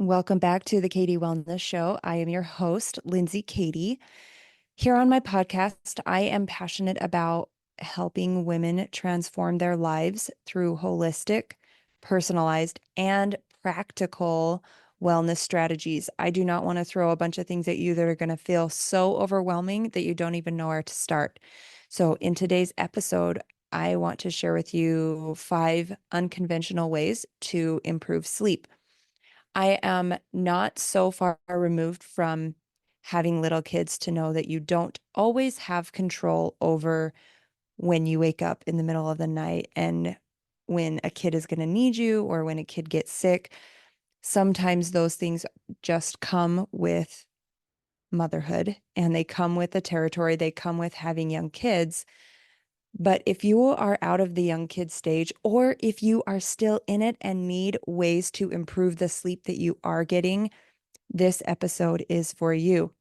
Welcome back to the Katie Wellness Show. I am your host, Lindsay Katie. Here on my podcast, I am passionate about helping women transform their lives through holistic, personalized, and practical wellness strategies. I do not want to throw a bunch of things at you that are going to feel so overwhelming that you don't even know where to start. So, in today's episode, I want to share with you 5 unconventional ways to improve sleep. I am not so far removed from having little kids to know that you don't always have control over when you wake up in the middle of the night and when a kid is going to need you or when a kid gets sick. Sometimes those things just come with motherhood and they come with the territory, they come with having young kids. But if you are out of the young kid stage, or if you are still in it and need ways to improve the sleep that you are getting, this episode is for you.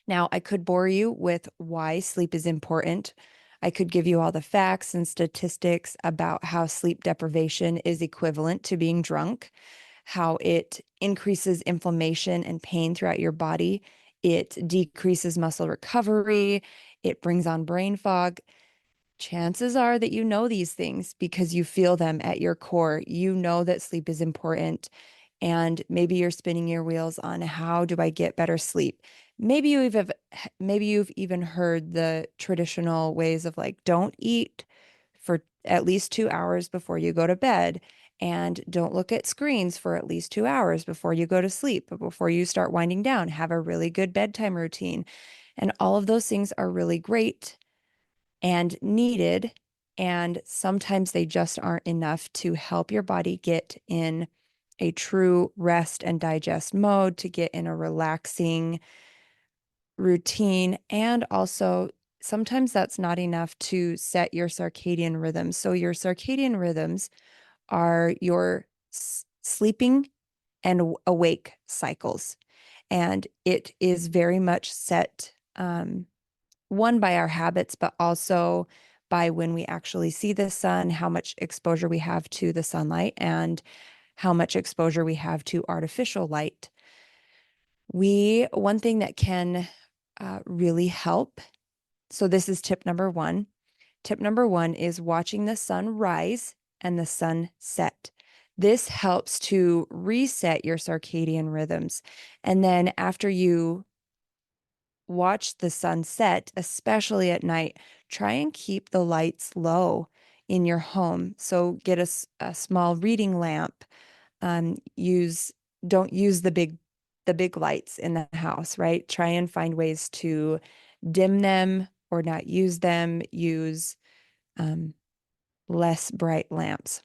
Now, I could bore you with why sleep is important. I could give you all the facts and statistics about how sleep deprivation is equivalent to being drunk, how it increases inflammation and pain throughout your body. It decreases muscle recovery. It brings on brain fog. Chances are that you know these things because you feel them at your core. You know that sleep is important, and maybe you're spinning your wheels on how do I get better sleep? Maybe you've even heard the traditional ways of like don't eat for at least 2 hours before you go to bed and don't look at screens for at least 2 hours before you go to sleep, but before you start winding down, have a really good bedtime routine. And all of those things are really great and needed. And sometimes they just aren't enough to help your body get in a true rest and digest mode, to get in a relaxing routine. And also, sometimes that's not enough to set your circadian rhythms. So, your circadian rhythms are your sleeping and awake cycles. And it is very much set one by our habits, but also by when we actually see the sun, how much exposure we have to the sunlight, and how much exposure we have to artificial light. One thing that can really help. So, this is tip number one. Tip number one is watching the sun rise and the sun set. This helps to reset your circadian rhythms. And then after you watch the sunset, especially at night, try and keep the lights low in your home. So get a small reading lamp. Use Don't use the big lights in the house, right? Try and find ways to dim them or not use them. Use um, less bright lamps.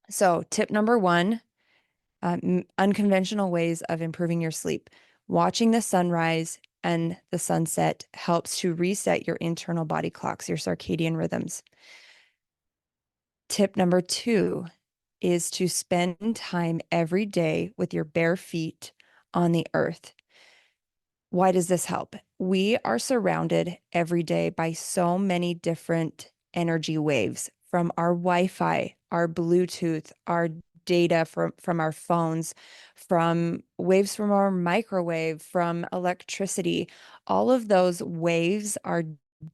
So tip number one, unconventional ways of improving your sleep. Watching the sunrise and the sunset helps to reset your internal body clocks, your circadian rhythms. Tip number two is to spend time every day with your bare feet on the earth. Why does this help? We are surrounded every day by so many different energy waves from our Wi-Fi, our Bluetooth, our data from our phones, from waves from our microwave, from electricity. All of those waves are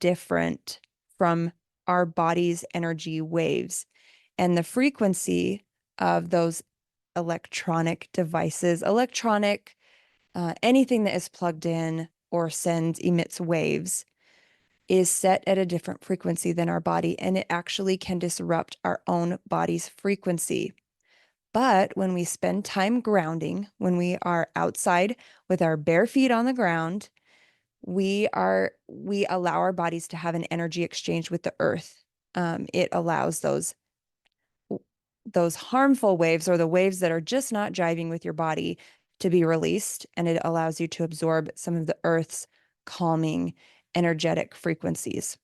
different from our body's energy waves. And the frequency of those electronic devices, anything that is plugged in or emits waves, is set at a different frequency than our body, and it actually can disrupt our own body's frequency. But when we spend time grounding, when we are outside with our bare feet on the ground, we allow our bodies to have an energy exchange with the earth. It allows those harmful waves or the waves that are just not jiving with your body to be released, and it allows you to absorb some of the earth's calming energetic frequencies.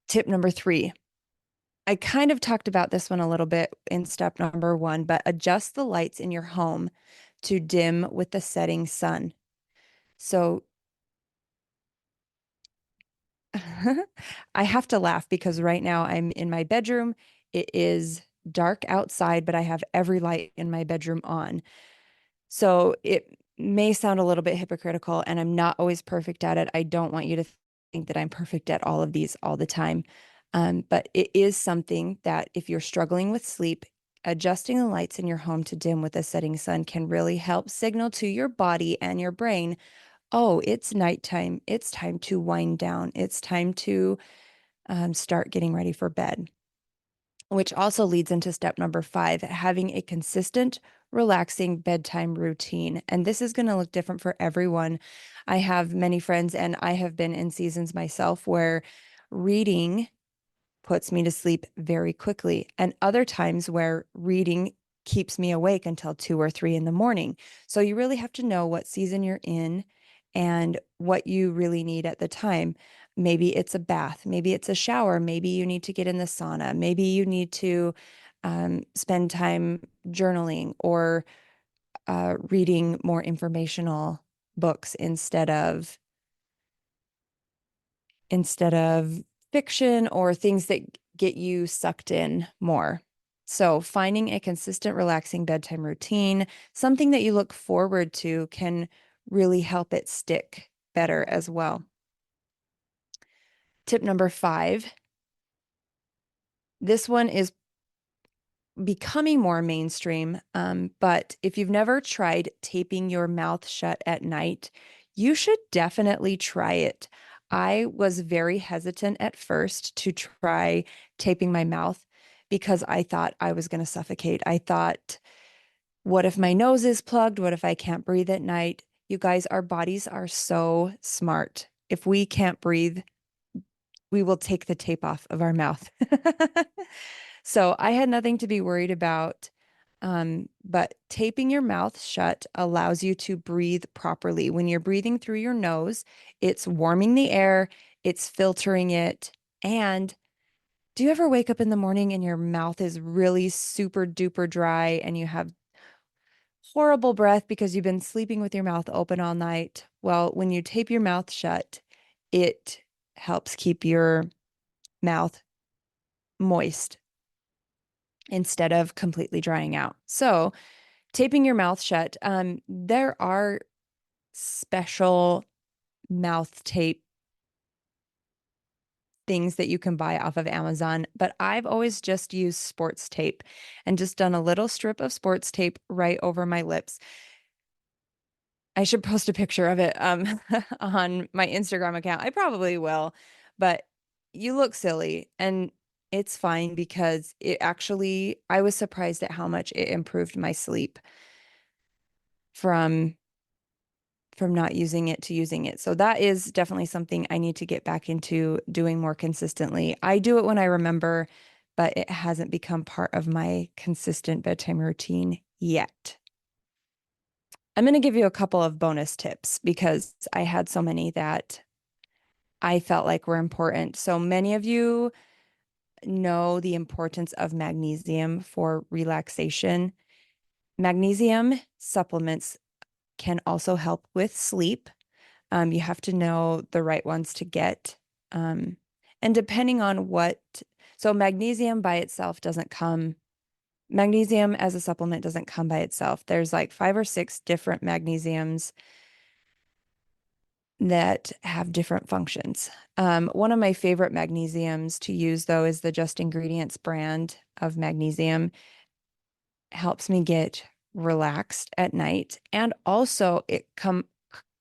Tip number three. I kind of talked about this one a little bit in step number one, but adjust the lights in your home to dim with the setting sun. So I have to laugh because right now I'm in my bedroom. It is dark outside, but I have every light in my bedroom on. So it may sound a little bit hypocritical, and I'm not always perfect at it. I don't want you to think that I'm perfect at all of these all the time. But it is something that if you're struggling with sleep, adjusting the lights in your home to dim with a setting sun can really help signal to your body and your brain, oh, it's nighttime. It's time to wind down. It's time to start getting ready for bed, which also leads into step number 5, having a consistent, relaxing bedtime routine. And this is going to look different for everyone. I have many friends, and I have been in seasons myself where reading puts me to sleep very quickly, and other times where reading keeps me awake until 2 or 3 in the morning. So you really have to know what season you're in and what you really need at the time. Maybe it's a bath, maybe it's a shower, maybe you need to get in the sauna, maybe you need to spend time journaling or reading more informational books instead of fiction or things that get you sucked in more. So, finding a consistent, relaxing bedtime routine, something that you look forward to, can really help it stick better as well. Tip number 5. This one is becoming more mainstream. But if you've never tried taping your mouth shut at night, you should definitely try it. I was very hesitant at first to try taping my mouth because I thought I was going to suffocate. I thought, what if my nose is plugged? What if I can't breathe at night? You guys, our bodies are so smart. If we can't breathe, we will take the tape off of our mouth. So I had nothing to be worried about. But taping your mouth shut allows you to breathe properly. When you're breathing through your nose, it's warming the air, it's filtering it. And do you ever wake up in the morning and your mouth is really super duper dry and you have horrible breath because you've been sleeping with your mouth open all night? Well, when you tape your mouth shut, it helps keep your mouth moist instead of completely drying out. So, taping your mouth shut, there are special mouth tape things that you can buy off of Amazon, but I've always just used sports tape and just done a little strip of sports tape right over my lips. I should post a picture of it on my Instagram account. I probably will, but you look silly, and it's fine because I was surprised at how much it improved my sleep from not using it to using it. So that is definitely something I need to get back into doing more consistently. I do it when I remember, but it hasn't become part of my consistent bedtime routine yet. I'm going to give you a couple of bonus tips because I had so many that I felt like were important. So many of you know the importance of magnesium for relaxation. Magnesium supplements can also help with sleep. You have to know the right ones to get. Um, and depending on so magnesium by itself magnesium as a supplement doesn't come by itself. There's like 5 or 6 different magnesiums that have different functions. One of my favorite magnesiums to use, though, is the Just Ingredients brand of magnesium. Helps me get relaxed at night, and also it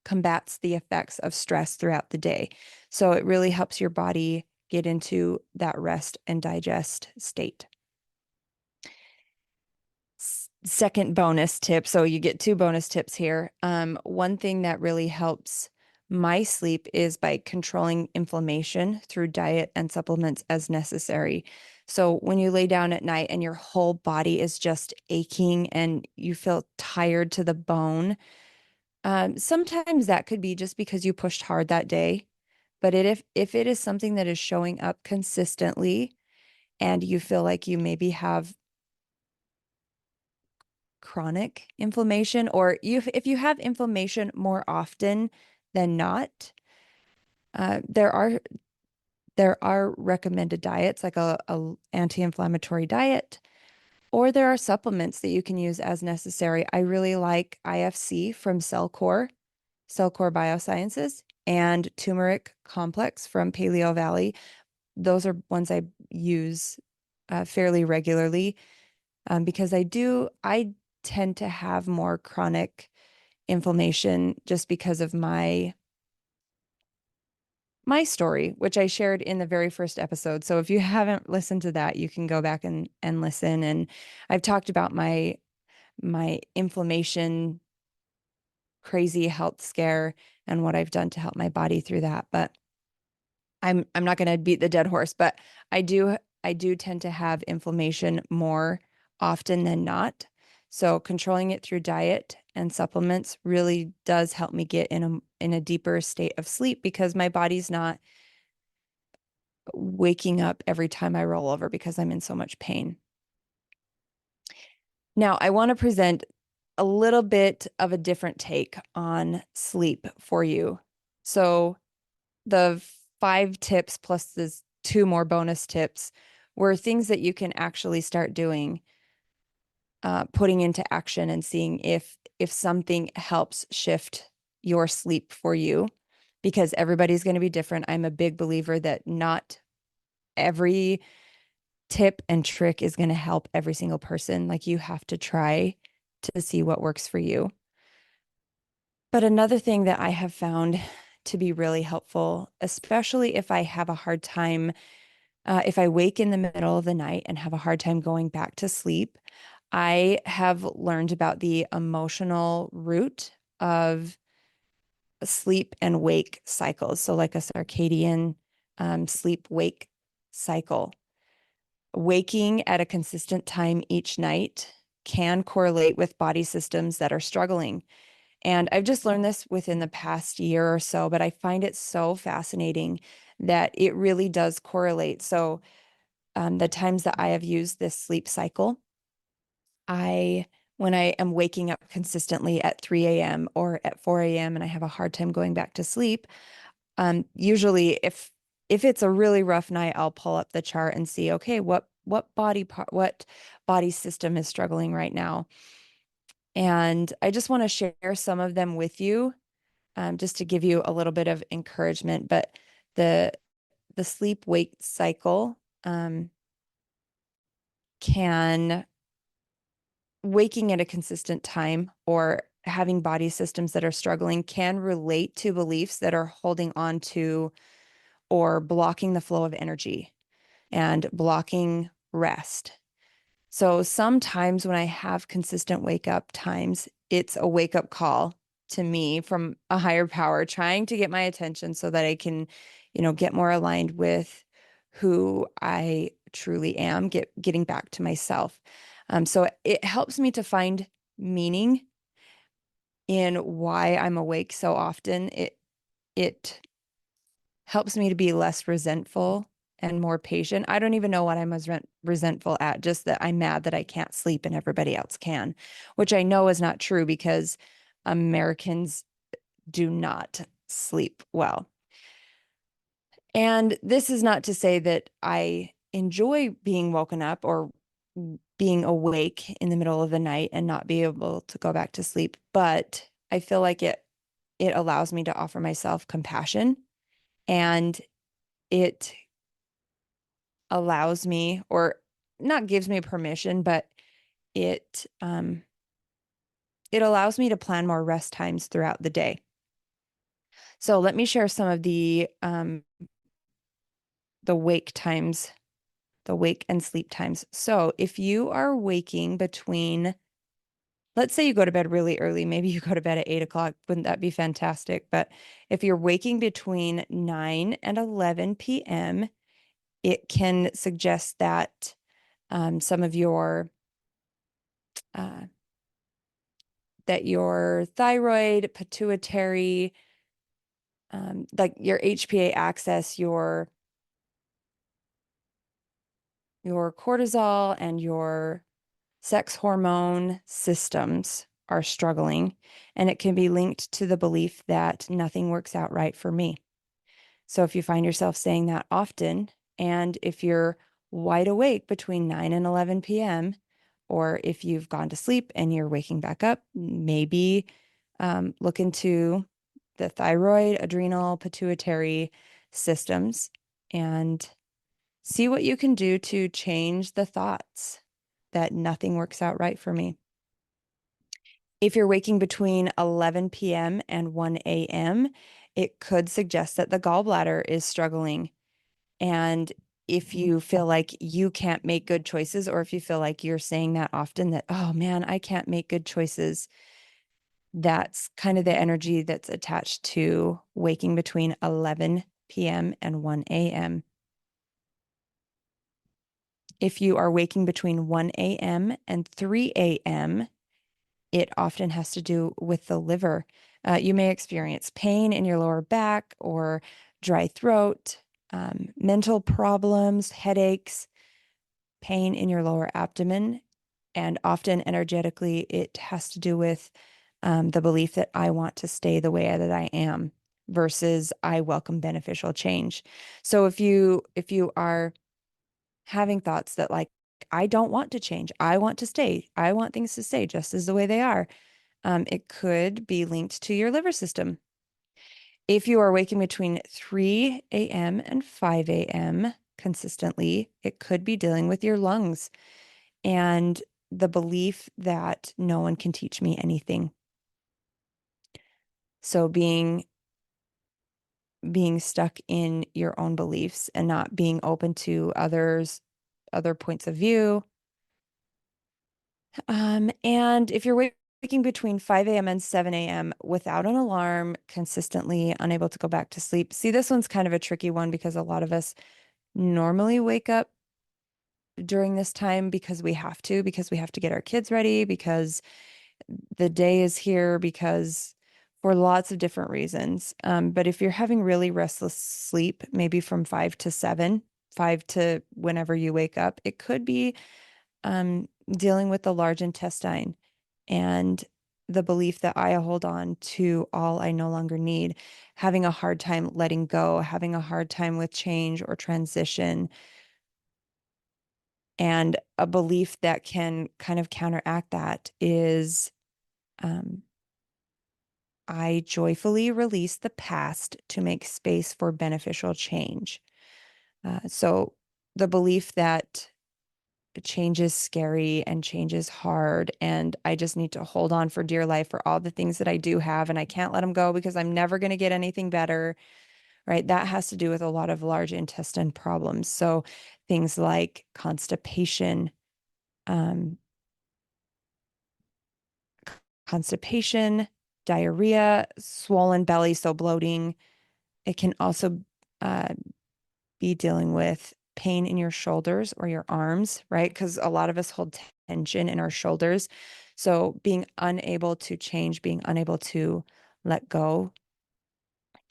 combats the effects of stress throughout the day. So it really helps your body get into that rest and digest state. Second bonus tip. So you get 2 bonus tips here. One thing that really helps my sleep is by controlling inflammation through diet and supplements as necessary. So when you lay down at night and your whole body is just aching and you feel tired to the bone, sometimes that could be just because you pushed hard that day. But if it is something that is showing up consistently and you feel like you maybe have chronic inflammation, or if you have inflammation more often than not, there are recommended diets like a anti-inflammatory diet Or there are supplements that you can use as necessary. I really like IFC from Cellcore Biosciences, and turmeric complex from Paleo Valley. Those are ones I use fairly regularly because I tend to have more chronic inflammation just because of my story, which I shared in the very first episode. So if you haven't listened to that, you can go back and listen. And I've talked about my inflammation crazy health scare and what I've done to help my body through that. But I'm not going to beat the dead horse, but I do tend to have inflammation more often than not. So controlling it through diet and supplements really does help me get in a deeper state of sleep because my body's not waking up every time I roll over because I'm in so much pain. Now, I want to present a little bit of a different take on sleep for you. So the 5 tips plus the 2 more bonus tips were things that you can actually start doing, putting into action and seeing if something helps shift your sleep for you, because everybody's going to be different. I'm a big believer that not every tip and trick is going to help every single person. Like you have to try to see what works for you. But another thing that I have found to be really helpful, especially if I have a hard time, if I wake in the middle of the night and have a hard time going back to sleep, I have learned about the emotional root of sleep and wake cycles. So, like a circadian sleep wake cycle. Waking at a consistent time each night can correlate with body systems that are struggling. And I've just learned this within the past year or so, but I find it so fascinating that it really does correlate. So, the times that I have used this sleep cycle, when I am waking up consistently at 3 a.m. or at 4 a.m. and I have a hard time going back to sleep, usually if it's a really rough night, I'll pull up the chart and see, okay, what body part, what body system is struggling right now. And I just want to share some of them with you, just to give you a little bit of encouragement. But the the sleep wake cycle can waking at a consistent time or having body systems that are struggling can relate to beliefs that are holding on to or blocking the flow of energy and blocking rest. So sometimes when I have consistent wake up times, it's a wake up call to me from a higher power trying to get my attention so that I can, get more aligned with who I truly am, getting back to myself. So it helps me to find meaning in why I'm awake so often. It helps me to be less resentful and more patient. I don't even know what I'm resentful at, just that I'm mad that I can't sleep and everybody else can, which I know is not true because Americans do not sleep well. And this is not to say that I enjoy being woken up or being awake in the middle of the night and not be able to go back to sleep, but I feel like it allows me to offer myself compassion, and it allows me, or not gives me permission, but it it allows me to plan more rest times throughout the day. So let me share some of the wake times, the wake and sleep times. So if you are waking between, let's say you go to bed really early, maybe you go to bed at 8 o'clock, wouldn't that be fantastic? But if you're waking between 9 and 11 p.m., it can suggest that some of uh, your thyroid, pituitary, like your HPA axis, your cortisol and your sex hormone systems are struggling, and it can be linked to the belief that nothing works out right for me. So if you find yourself saying that often, and if you're wide awake between 9 and 11 p.m., or if you've gone to sleep and you're waking back up, maybe look into the thyroid, adrenal, pituitary systems and see what you can do to change the thoughts that nothing works out right for me. If you're waking between 11 p.m. and 1 a.m., it could suggest that the gallbladder is struggling. And if you feel like you can't make good choices, or if you feel like you're saying that often that, oh man, I can't make good choices, that's kind of the energy that's attached to waking between 11 p.m. and 1 a.m. If you are waking between 1 a.m. and 3 a.m., it often has to do with the liver. You may experience pain in your lower back or dry throat, mental problems, headaches, pain in your lower abdomen, and often energetically, it has to do with the belief that I want to stay the way that I am versus I welcome beneficial change. So if you are having thoughts that like I don't want to change, I want to stay, I want things to stay just as the way they are, it could be linked to your liver system. If you are waking between 3 a.m. and 5 a.m. consistently, it could be dealing with your lungs and the belief that no one can teach me anything. So being stuck in your own beliefs and not being open to other points of view. And if you're waking between 5 a.m. and 7 a.m. without an alarm, consistently unable to go back to sleep. See, this one's kind of a tricky one because a lot of us normally wake up during this time because we have to get our kids ready, because the day is here, because for lots of different reasons. But if you're having really restless sleep, maybe from 5 to 7, 5 to whenever you wake up, it could be dealing with the large intestine and the belief that I hold on to all I no longer need, having a hard time letting go, having a hard time with change or transition, and a belief that can kind of counteract that is um, I joyfully release the past to make space for beneficial change. So the belief that change is scary and change is hard, and I just need to hold on for dear life for all the things that I do have, and I can't let them go because I'm never going to get anything better, right? That has to do with a lot of large intestine problems. So things like constipation, um, diarrhea, swollen belly, so bloating. It can also uh, be dealing with pain in your shoulders or your arms, right? Because a lot of us hold tension in our shoulders. So being unable to change, being unable to let go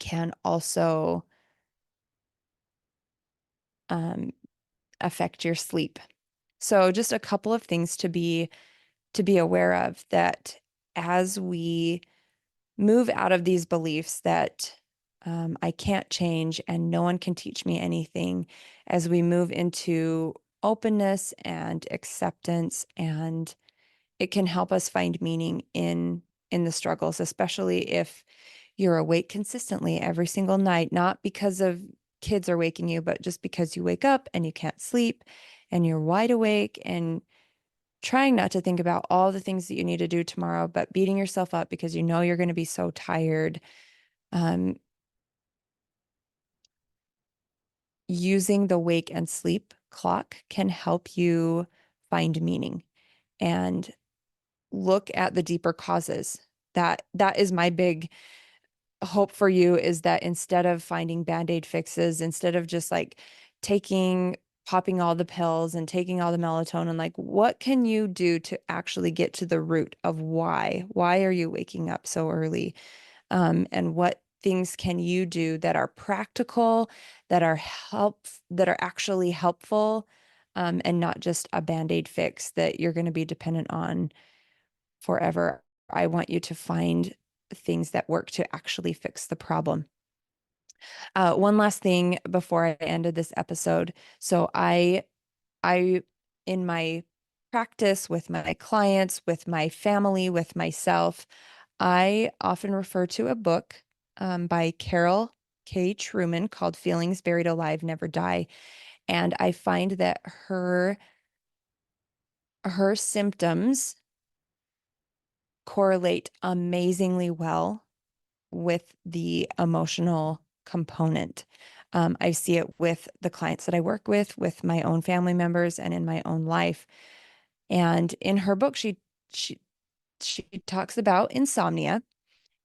can also um, affect your sleep. So just a couple of things to be aware of, that as we move out of these beliefs that I can't change and no one can teach me anything, as we move into openness and acceptance, and it can help us find meaning in the struggles, especially if you're awake consistently every single night, not because of kids are waking you, but just because you wake up and you can't sleep and you're wide awake and trying not to think about all the things that you need to do tomorrow, but beating yourself up because you know you're going to be so tired. Um, Using the wake and sleep clock can help you find meaning and look at the deeper causes. That is my big hope for you, is that instead of finding band-aid fixes, instead of just like popping all the pills and taking all the melatonin, like what can you do to actually get to the root of why are you waking up so early? And what things can you do that are practical, that are actually helpful, and not just a band-aid fix that you're going to be dependent on forever. I want you to find things that work to actually fix the problem. One last thing before I ended this episode. So I in my practice, with my clients, with my family, with myself, I often refer to a book by Carol K. Truman called Feelings Buried Alive Never Die. And I find that her symptoms correlate amazingly well with the emotional component. I see it with the clients that I work with my own family members, and in my own life. And in her book, she she talks about insomnia,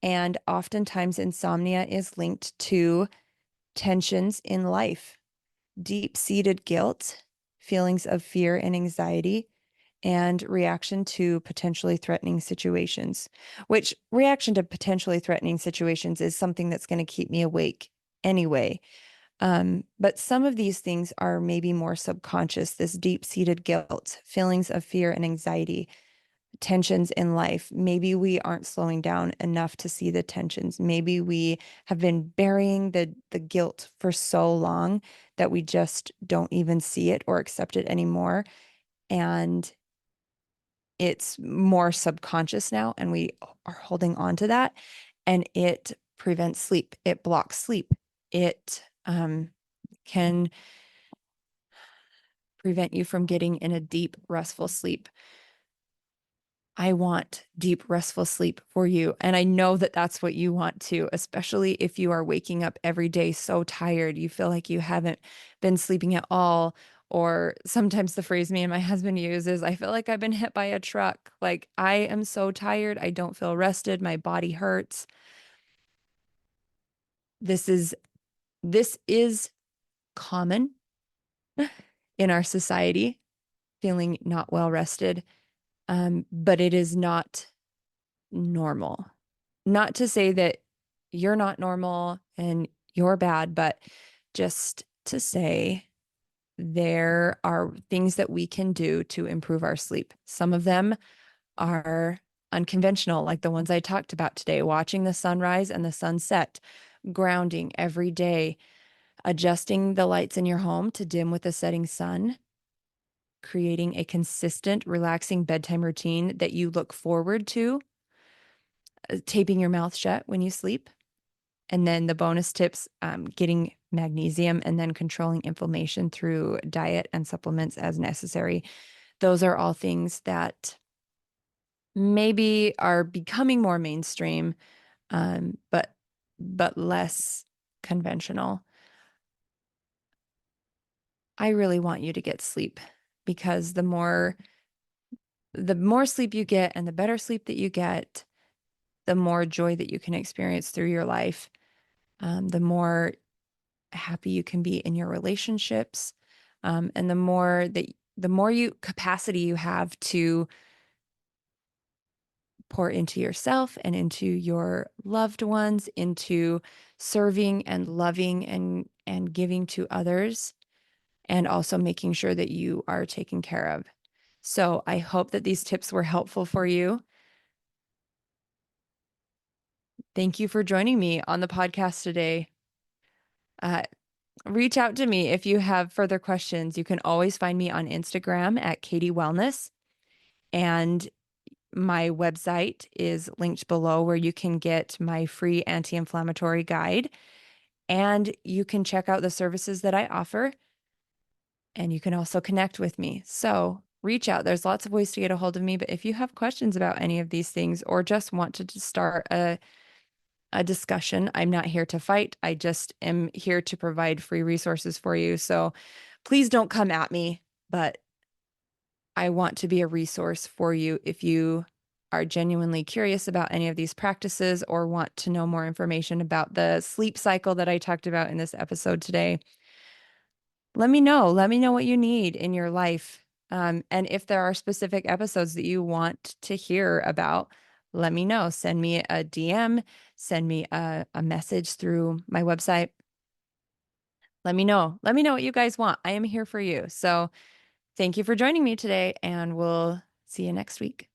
and oftentimes insomnia is linked to tensions in life, deep-seated guilt, feelings of fear and anxiety, and reaction to potentially threatening situations, which reaction to potentially threatening situations is something that's going to keep me awake anyway. But some of these things are maybe more subconscious, this deep-seated guilt, feelings of fear and anxiety, tensions in life. Maybe we aren't slowing down enough to see the tensions. Maybe we have been burying the guilt for so long that we just don't even see it or accept it anymore. And it's more subconscious now, and we are holding on to that, and it prevents sleep. It blocks sleep. It can prevent you from getting in a deep, restful sleep. I want deep, restful sleep for you. And I know that that's what you want too, especially if you are waking up every day so tired. You feel like you haven't been sleeping at all. Or sometimes the phrase me and my husband use is, I feel like I've been hit by a truck. Like, I am so tired. I don't feel rested. My body hurts. This is this is common in our society, feeling not well rested. But it is not normal. Not to say that you're not normal and you're bad, but just to say there are things that we can do to improve our sleep. Some of them are unconventional, like the ones I talked about today, watching the sunrise and the sunset, grounding every day, adjusting the lights in your home to dim with the setting sun, creating a consistent, relaxing bedtime routine that you look forward to, taping your mouth shut when you sleep. And then the bonus tips, getting magnesium and then controlling inflammation through diet and supplements as necessary. Those are all things that maybe are becoming more mainstream, but less conventional. I really want you to get sleep, because the more sleep you get and the better sleep that you get, the more joy that you can experience through your life, the more happy you can be in your relationships, and the more capacity you have to pour into yourself and into your loved ones, into serving and loving and giving to others, and also making sure that you are taken care of. So I hope that these tips were helpful for you. Thank you for joining me on the podcast today. Uh, Reach out to me if you have further questions. You can always find me on Instagram at Katie Wellness, and my website is linked below, where you can get my free anti-inflammatory guide, and you can check out the services that I offer, and you can also connect with me. So reach out. There's lots of ways to get a hold of me, but if you have questions about any of these things, or just want to start a discussion, I'm not here to fight. I just am here to provide free resources for you. So please don't come at me, but I want to be a resource for you if you are genuinely curious about any of these practices, or want to know more information about the sleep cycle that I talked about in this episode today. Let me know. Let me know what you need in your life. And if there are specific episodes that you want to hear about, let me know. Send me a DM, send me a message through my website. Let me know. Let me know what you guys want. I am here for you. So thank you for joining me today, and we'll see you next week.